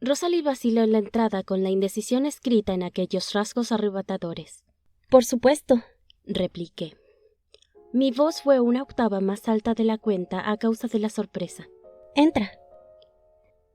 Rosalie vaciló en la entrada con la indecisión escrita en aquellos rasgos arrebatadores. «Por supuesto», repliqué. Mi voz fue una octava más alta de la cuenta a causa de la sorpresa. «Entra».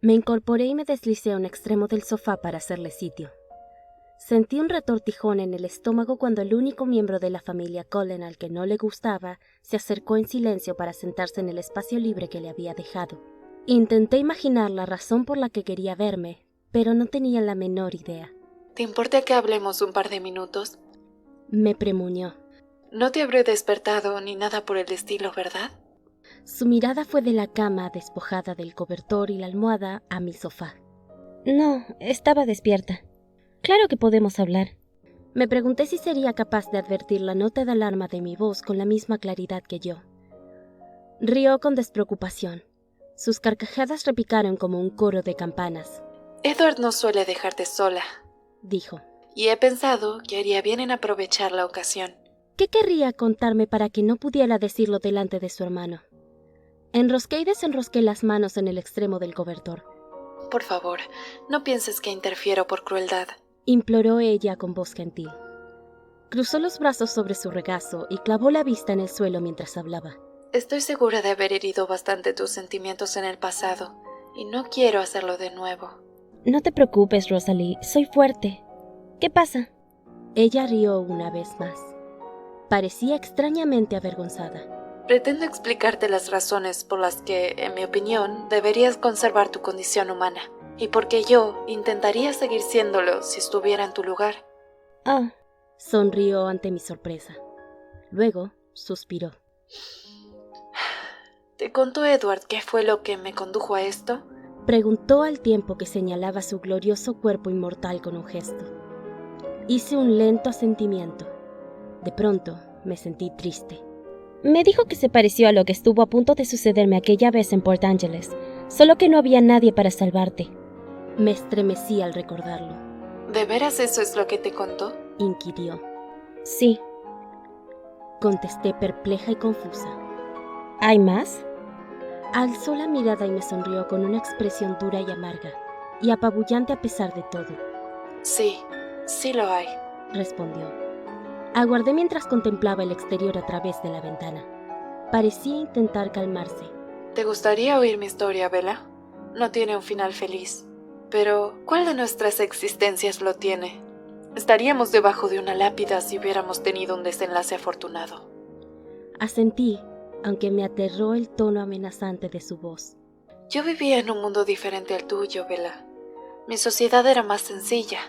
Me incorporé y me deslicé a un extremo del sofá para hacerle sitio. Sentí un retortijón en el estómago cuando el único miembro de la familia Cullen al que no le gustaba se acercó en silencio para sentarse en el espacio libre que le había dejado. Intenté imaginar la razón por la que quería verme, pero no tenía la menor idea. ¿Te importa que hablemos un par de minutos? Me premuñó. No te habré despertado ni nada por el estilo, ¿verdad? Su mirada fue de la cama despojada del cobertor y la almohada a mi sofá. No, estaba despierta. Claro que podemos hablar. Me pregunté si sería capaz de advertir la nota de alarma de mi voz con la misma claridad que yo. Rió con despreocupación. Sus carcajadas repicaron como un coro de campanas. Edward no suele dejarte sola, dijo. Y he pensado que haría bien en aprovechar la ocasión. ¿Qué querría contarme para que no pudiera decirlo delante de su hermano? Enrosqué y desenrosqué las manos en el extremo del cobertor. Por favor, no pienses que interfiero por crueldad, imploró ella con voz gentil. Cruzó los brazos sobre su regazo y clavó la vista en el suelo mientras hablaba. Estoy segura de haber herido bastante tus sentimientos en el pasado, y no quiero hacerlo de nuevo. No te preocupes, Rosalie, soy fuerte. ¿Qué pasa? Ella rió una vez más. Parecía extrañamente avergonzada. Pretendo explicarte las razones por las que, en mi opinión, deberías conservar tu condición humana, y por qué yo intentaría seguir siéndolo si estuviera en tu lugar. Ah, sonrió ante mi sorpresa. Luego suspiró. ¿Te contó Edward qué fue lo que me condujo a esto? Preguntó al tiempo que señalaba su glorioso cuerpo inmortal con un gesto. Hice un lento asentimiento. De pronto me sentí triste. Me dijo que se pareció a lo que estuvo a punto de sucederme aquella vez en Port Angeles, solo que no había nadie para salvarte. Me estremecí al recordarlo. ¿De veras eso es lo que te contó? Inquirió. Sí, contesté perpleja y confusa. ¿Hay más? Alzó la mirada y me sonrió con una expresión dura y amarga, y apabullante a pesar de todo. Sí, sí lo hay, respondió. Aguardé mientras contemplaba el exterior a través de la ventana. Parecía intentar calmarse. ¿Te gustaría oír mi historia, Bella? No tiene un final feliz. Pero, ¿cuál de nuestras existencias lo tiene? Estaríamos debajo de una lápida si hubiéramos tenido un desenlace afortunado. Asentí, aunque me aterró el tono amenazante de su voz. Yo vivía en un mundo diferente al tuyo, Bella. Mi sociedad era más sencilla.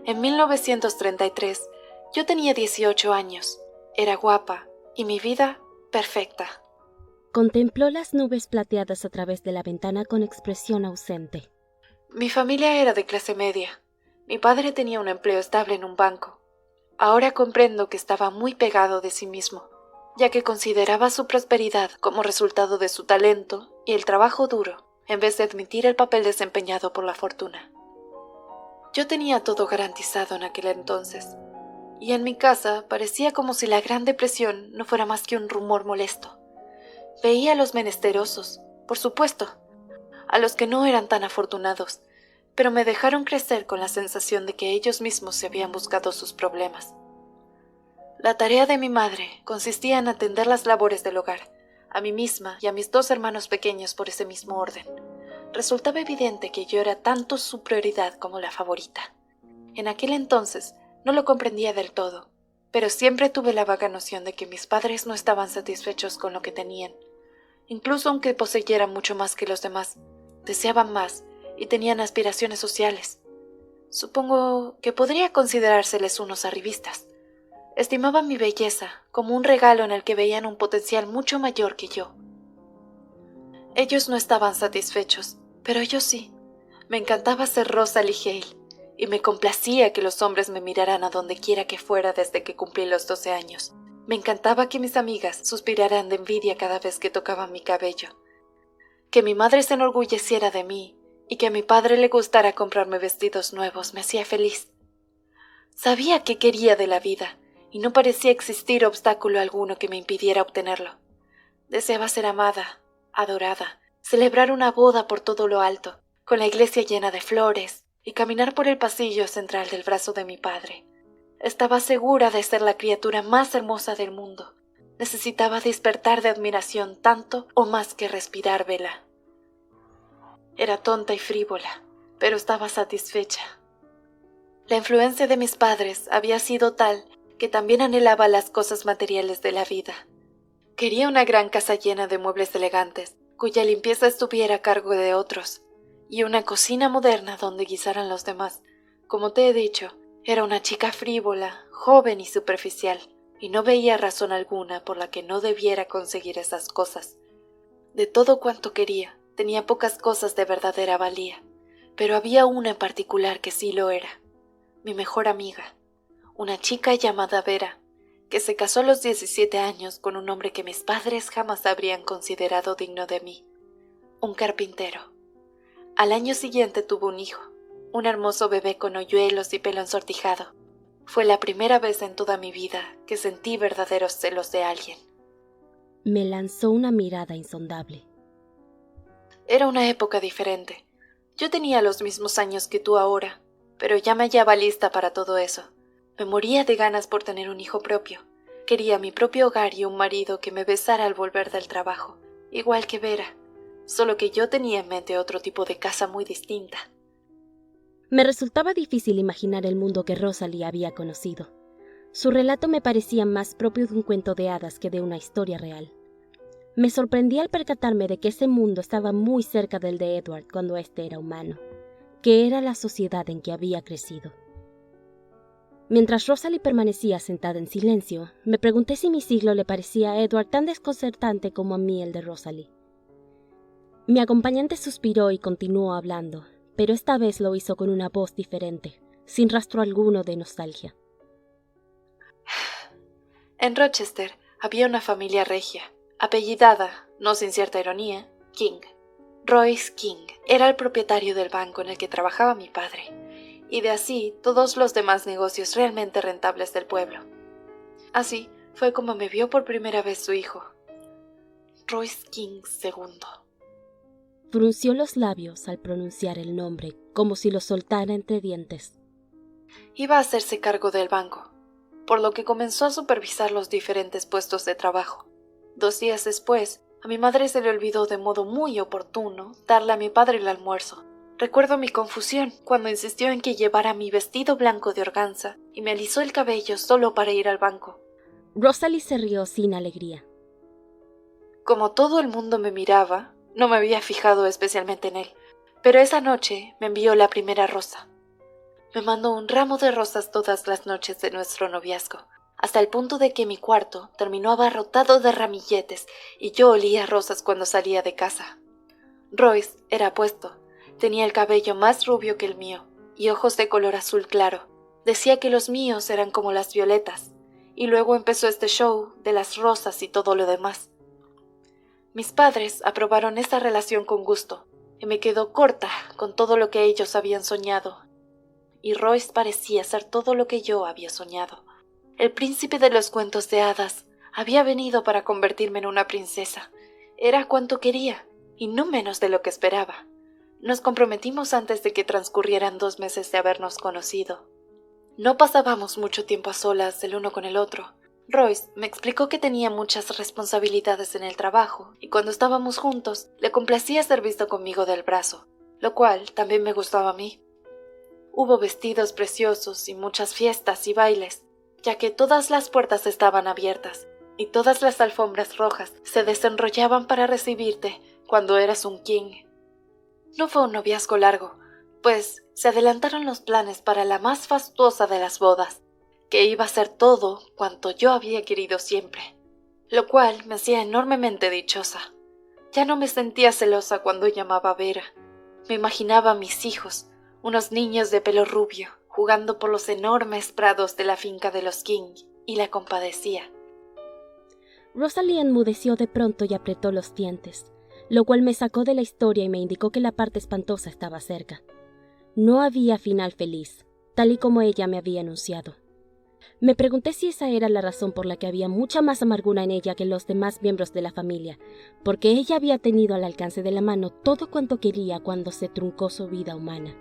En 1933, yo tenía 18 años, era guapa y mi vida perfecta. Contempló las nubes plateadas a través de la ventana con expresión ausente. Mi familia era de clase media. Mi padre tenía un empleo estable en un banco. Ahora comprendo que estaba muy pegado de sí mismo, ya que consideraba su prosperidad como resultado de su talento y el trabajo duro, en vez de admitir el papel desempeñado por la fortuna. Yo tenía todo garantizado en aquel entonces, y en mi casa parecía como si la Gran Depresión no fuera más que un rumor molesto. Veía a los menesterosos, por supuesto, a los que no eran tan afortunados, pero me dejaron crecer con la sensación de que ellos mismos se habían buscado sus problemas. La tarea de mi madre consistía en atender las labores del hogar, a mí misma y a mis 2 hermanos pequeños por ese mismo orden. Resultaba evidente que yo era tanto su prioridad como la favorita. En aquel entonces no lo comprendía del todo, pero siempre tuve la vaga noción de que mis padres no estaban satisfechos con lo que tenían. Incluso aunque poseyeran mucho más que los demás, deseaban más y tenían aspiraciones sociales. Supongo que podría considerárseles unos arribistas. Estimaban mi belleza como un regalo en el que veían un potencial mucho mayor que yo. Ellos no estaban satisfechos, pero yo sí. Me encantaba ser Rosalie Hale, y me complacía que los hombres me miraran a donde quiera que fuera desde que cumplí los 12 años. Me encantaba que mis amigas suspiraran de envidia cada vez que tocaban mi cabello. Que mi madre se enorgulleciera de mí y que a mi padre le gustara comprarme vestidos nuevos me hacía feliz. Sabía qué quería de la vida y no parecía existir obstáculo alguno que me impidiera obtenerlo. Deseaba ser amada, adorada, celebrar una boda por todo lo alto, con la iglesia llena de flores y caminar por el pasillo central del brazo de mi padre. Estaba segura de ser la criatura más hermosa del mundo. Necesitaba despertar de admiración tanto o más que respirar vela. Era tonta y frívola, pero estaba satisfecha. La influencia de mis padres había sido tal que también anhelaba las cosas materiales de la vida. Quería una gran casa llena de muebles elegantes, cuya limpieza estuviera a cargo de otros, y una cocina moderna donde guisaran los demás. Como te he dicho, era una chica frívola, joven y superficial, y no veía razón alguna por la que no debiera conseguir esas cosas. De todo cuanto quería, tenía pocas cosas de verdadera valía, pero había una en particular que sí lo era. Mi mejor amiga, una chica llamada Vera, que se casó a los 17 años con un hombre que mis padres jamás habrían considerado digno de mí, un carpintero. Al año siguiente tuvo un hijo, un hermoso bebé con hoyuelos y pelo ensortijado. Fue la primera vez en toda mi vida que sentí verdaderos celos de alguien. Me lanzó una mirada insondable. Era una época diferente. Yo tenía los mismos años que tú ahora, pero ya me hallaba lista para todo eso. Me moría de ganas por tener un hijo propio. Quería mi propio hogar y un marido que me besara al volver del trabajo, igual que Vera, solo que yo tenía en mente otro tipo de casa muy distinta. Me resultaba difícil imaginar el mundo que Rosalie había conocido. Su relato me parecía más propio de un cuento de hadas que de una historia real. Me sorprendí al percatarme de que ese mundo estaba muy cerca del de Edward cuando éste era humano, que era la sociedad en que había crecido. Mientras Rosalie permanecía sentada en silencio, me pregunté si mi siglo le parecía a Edward tan desconcertante como a mí el de Rosalie. Mi acompañante suspiró y continuó hablando, pero esta vez lo hizo con una voz diferente, sin rastro alguno de nostalgia. En Rochester había una familia regia, apellidada, no sin cierta ironía, King. Royce King era el propietario del banco en el que trabajaba mi padre, y de así todos los demás negocios realmente rentables del pueblo. Así fue como me vio por primera vez su hijo, Royce King II. Frunció los labios al pronunciar el nombre, como si lo soltara entre dientes. Iba a hacerse cargo del banco, por lo que comenzó a supervisar los diferentes puestos de trabajo. 2 días después, a mi madre se le olvidó de modo muy oportuno darle a mi padre el almuerzo. Recuerdo mi confusión cuando insistió en que llevara mi vestido blanco de organza y me alisó el cabello solo para ir al banco. Rosalie se rió sin alegría. Como todo el mundo me miraba, no me había fijado especialmente en él, pero esa noche me envió la primera rosa. Me mandó un ramo de rosas todas las noches de nuestro noviazgo, hasta el punto de que mi cuarto terminó abarrotado de ramilletes y yo olía rosas cuando salía de casa. Royce era apuesto, tenía el cabello más rubio que el mío y ojos de color azul claro. Decía que los míos eran como las violetas, y luego empezó este show de las rosas y todo lo demás. Mis padres aprobaron esta relación con gusto, y me quedó corta con todo lo que ellos habían soñado. Y Royce parecía ser todo lo que yo había soñado. El príncipe de los cuentos de hadas había venido para convertirme en una princesa. Era cuanto quería, y no menos de lo que esperaba. Nos comprometimos antes de que transcurrieran 2 meses de habernos conocido. No pasábamos mucho tiempo a solas el uno con el otro. Royce me explicó que tenía muchas responsabilidades en el trabajo, y cuando estábamos juntos, le complacía ser visto conmigo del brazo, lo cual también me gustaba a mí. Hubo vestidos preciosos y muchas fiestas y bailes, ya que todas las puertas estaban abiertas, y todas las alfombras rojas se desenrollaban para recibirte cuando eras un king. No fue un noviazgo largo, pues se adelantaron los planes para la más fastuosa de las bodas, que iba a ser todo cuanto yo había querido siempre, lo cual me hacía enormemente dichosa. Ya no me sentía celosa cuando llamaba a Vera. Me imaginaba a mis hijos, unos niños de pelo rubio, jugando por los enormes prados de la finca de los King, y la compadecía. Rosalie enmudeció de pronto y apretó los dientes, lo cual me sacó de la historia y me indicó que la parte espantosa estaba cerca. No había final feliz, tal y como ella me había anunciado. Me pregunté si esa era la razón por la que había mucha más amargura en ella que en los demás miembros de la familia, porque ella había tenido al alcance de la mano todo cuanto quería cuando se truncó su vida humana.